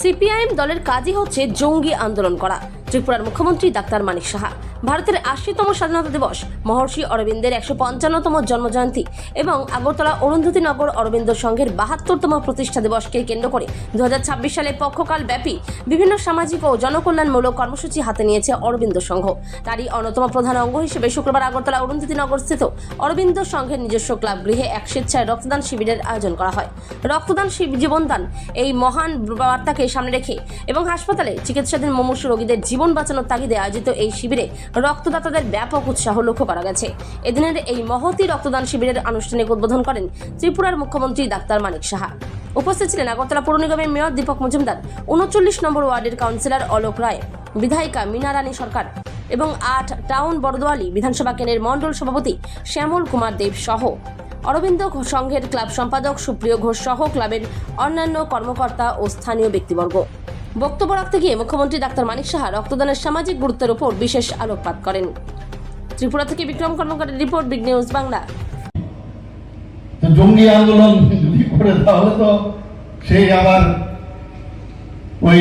CPIM দলের কাজই হচ্ছে জঙ্গি আন্দোলন করা। ত্রিপুরার মুখ্যমন্ত্রী ডাক্তার মানিক সাহা ভারতের ৮০তম স্বাধীনতা দিবস, মহর্ষি অরবিন্দের ১৫৫তম জন্মজয়ন্তী এবং আগরতলা অরুন্ধতী নগর অরবিন্দ সংঘের ৭২তম প্রতিষ্ঠা দিবসকে কেন্দ্র করে ২০২৬ সালে পক্ষকাল ব্যাপী বিভিন্ন সামাজিক ও জনকল্যাণমূলক কর্মসূচি হাতে নিয়েছে অরবিন্দ সংঘ। তারই অন্যতম প্রধান অঙ্গ হিসেবে শুক্রবার আগরতলা অরুন্ধতী নগর স্থিত অরবিন্দ সংঘের নিজস্ব ক্লাব গৃহে এক স্বেচ্ছায় রক্তদান শিবিরের আয়োজন করা হয়। রক্তদান জীবনদান এই মহান বার্তাকে সামনে রেখে এবং হাসপাতালে চিকিৎসাধীন মুমূর্ষু রোগীদের জীবন বাঁচানোর তাগিদে আয়োজিত এই শিবিরে রক্তদাতাদের ব্যাপক উৎসাহ লক্ষ্য করা গেছে। এদিনের এই মহতী রক্তদান শিবিরের আনুষ্ঠানিক উদ্বোধন করেন ত্রিপুরার মুখ্যমন্ত্রী ডাক্তার মানিক সাহা। উপস্থিত ছিলেন আগরতলা পৌর নিগমের মেয়র দীপক মজুমদার, ৩৯ নম্বর ওয়ার্ডের কাউন্সিলর অলোক রায়, বিধায়িকা মীনা রানী সরকার এবং ৮ টাউন বরদোয়ালি বিধানসভা কেন্দ্রের মণ্ডল সভাপতি শ্যামল কুমার দেব সহ অরবিন্দ সংঘের ক্লাব সম্পাদক সুপ্রিয় ঘোষ সহ ক্লাবের অন্যান্য কর্মকর্তা ও স্থানীয় ব্যক্তিবর্গ। বক্তব্য রাখতে গিয়ে মুখ্যমন্ত্রী ডাক্তার মানিক সাহা রক্তদানের সামাজিক গুরুত্বের উপর বিশেষ আলোকপাত করেন। ত্রিপুরা থেকে বিক্রম কর্মকারের রিপোর্ট, বিগ নিউজ বাংলা। জঙ্গি আন্দোলন যদি করে তাহলে তো সেই আবার ওই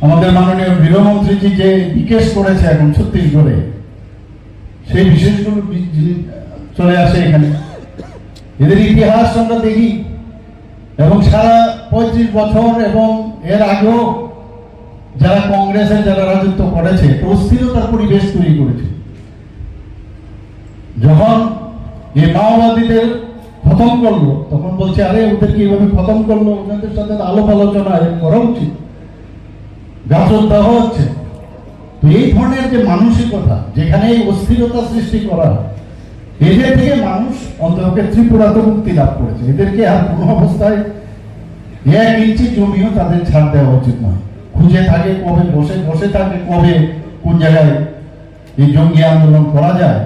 আমাদের মাননীয় গৃহমন্ত্রীজি যে বিকেশ করেছে এখন ছত্তিশগড়ে, সেই বিশেষগুলো চলে আসে এখানে। এদের ইতিহাস আমরা দেখি এবং সারা ৩৫ বছর এবং এর আগেও যারা কংগ্রেসের যারা রাজত্ব করেছে অস্থিরতার পরিবেশ তৈরি করেছে। যখন এই মাওবাদীদের খতম করলো তখন বলছে আরে ওদেরকে এইভাবে খতম করলো, ওদের সাথে আলোপ আলোচনা করা উচিত, গাছদাহ হচ্ছে। তো এই ধরনের যে মানসিকতা, যেখানে এই অস্থিরতা সৃষ্টি করা, এদের থেকে মানুষ অন্তত ত্রিপুরাতে মুক্তি লাভ করেছে। এদেরকে আর কোনো অবস্থায় ১ ইঞ্চি জমিও তাদের ছাড় দেওয়া উচিত নয়। খুঁজে থাকে কবে, বসে থাকে কবে কোন জায়গায় এই জঙ্গি আন্দোলন করা যায়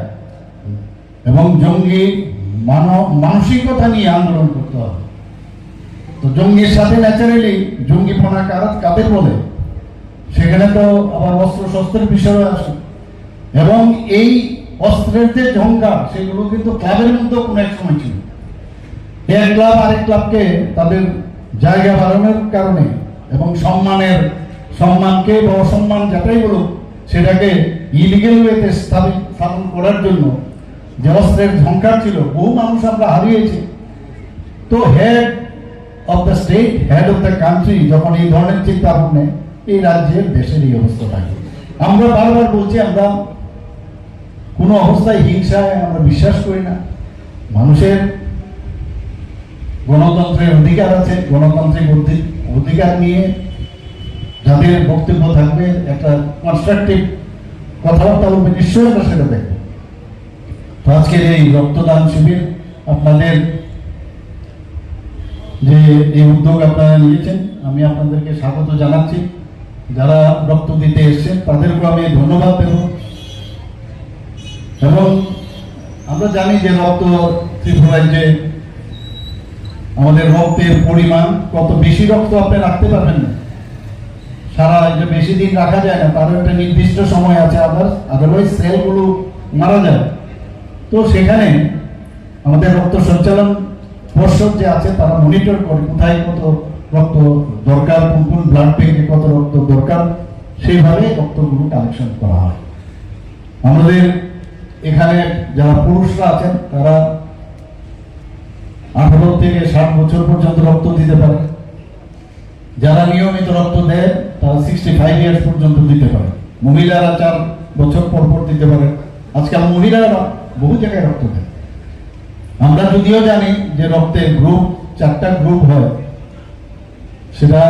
এবং জঙ্গি মানসিকতা নিয়ে আন্দোলন করতে হবে। তো জঙ্গির সাথে ন্যাচারালি জঙ্গিপনা কাদের বলে, সেখানে তো আবার অস্ত্র শস্ত্রের বিষয় আসে এবং এই অস্ত্রের যে ঝঙ্কার সেগুলো কিন্তু ক্লাবের মধ্যেও কোনো এক সময় ছিল। এক ক্লাব আরেক ক্লাবকে তাদের জায়গা বাড়ানোর কারণে এবং সম্মানকে বা অসম্মান যেটাই বলুক সেটাকে ইলিগেল ওয়েতে স্থাপন করার জন্য যে অস্ত্রের ঝঙ্কার ছিল, বহু মানুষ আমরা হারিয়েছি। তো head of the state, head of the country যখন এই ধরনের চিন্তা ভাবনা, এই রাজ্যের দেশের এই অবস্থা থাকে। আমরা বারবার বলছি আমরা কোনো অবস্থায় হিংসায় আমরা বিশ্বাস করি না। মানুষের গণতন্ত্রের অধিকার আছে, গণতান্ত্রিক অধিকার নিয়ে যাদের বক্তব্য থাকবে, একটা কনস্ট্রাকটিভ কথাবার্তা বলবে, নিশ্চয়ই আমরা সেটা দেখব। তো আজকের এই রক্তদান শিবির আপনাদের যে এই উদ্যোগ আপনারা নিয়েছেন, আমি আপনাদেরকে স্বাগত জানাচ্ছি। যারা রক্ত দিতে এসছেন তাদেরকেও আমি ধন্যবাদ দেব। এবং আমরা জানি যে রক্ত ত্রিপুরায় যে আমাদের রক্তের পরিমাণ কত, বেশি রক্ত আপনি রাখতে পারবেন না, সারা যে বেশি দিন রাখা যায় না, তারও একটা নির্দিষ্ট সময় আছে, আদারওয়াইজ সেলগুলো মারা যায়। তো সেখানে আমাদের রক্ত সঞ্চালন পর্ষদ যে আছে তারা মনিটর করে কোথায় কত রক্ত দরকার, কোন ব্লাড ব্যাংকে কত রক্ত দরকার, সেইভাবে রক্তগুলো কালেকশন করা হয়। আমাদের এখানে যারা পুরুষরা আছেন তারা 18 থেকে 60 বছর পর্যন্ত রক্ত দিতে পারে। যারা নিয়মিত রক্ত দেয় তারা 65 ইয়ার্স পর্যন্ত দিতে পারে। মহিলারা 4 বছর পর পর দিতে পারে। আজকাল মহিলারা বহু জায়গায় রক্ত দেয়। আমরা যদিও জানি যে রক্তের গ্রুপ 4টা গ্রুপ হয়, সেটা